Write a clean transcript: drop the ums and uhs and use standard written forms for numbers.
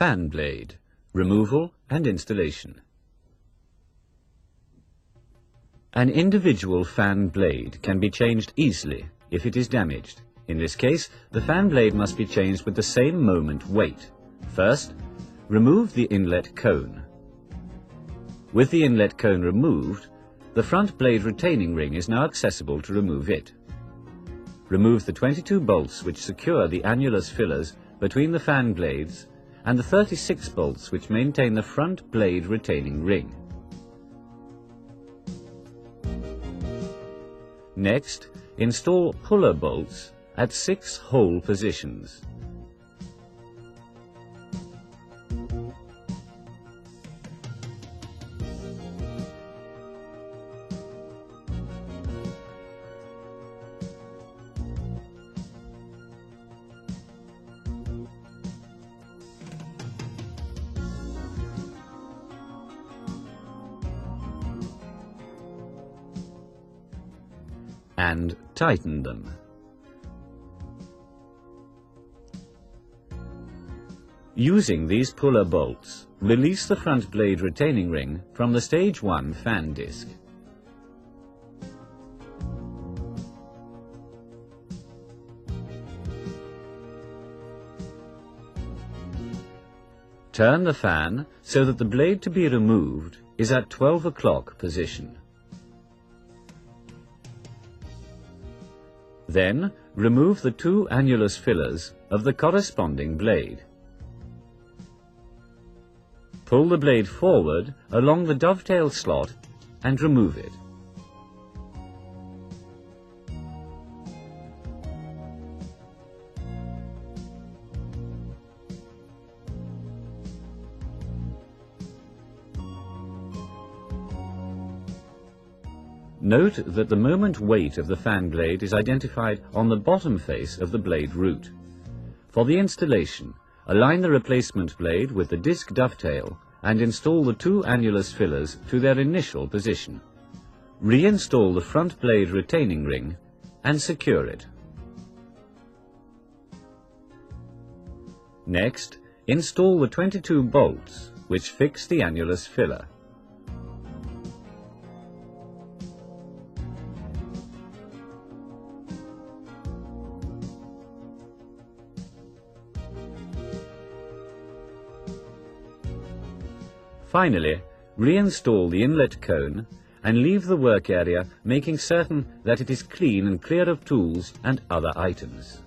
Fan blade, removal and installation. An individual fan blade can be changed easily if it is damaged. In this case, the fan blade must be changed with the same moment weight. First, remove the inlet cone. With the inlet cone removed, the front blade retaining ring is now accessible to remove it. Remove the 22 bolts which secure the annulus fillers between the fan blades and the 36 bolts which maintain the front blade retaining ring. Next, install puller bolts at 6 hole positions. And tighten them. Using these puller bolts, release the front blade retaining ring from the stage 1 fan disc. Turn the fan so that the blade to be removed is at 12 o'clock position. Then, remove the 2 annulus fillers of the corresponding blade. Pull the blade forward along the dovetail slot and remove it. Note that the moment weight of the fan blade is identified on the bottom face of the blade root. For the installation, align the replacement blade with the disc dovetail and install the 2 annulus fillers to their initial position. Reinstall the front blade retaining ring and secure it. Next, install the 22 bolts which fix the annulus filler. Finally, reinstall the inlet cone and leave the work area, making certain that it is clean and clear of tools and other items.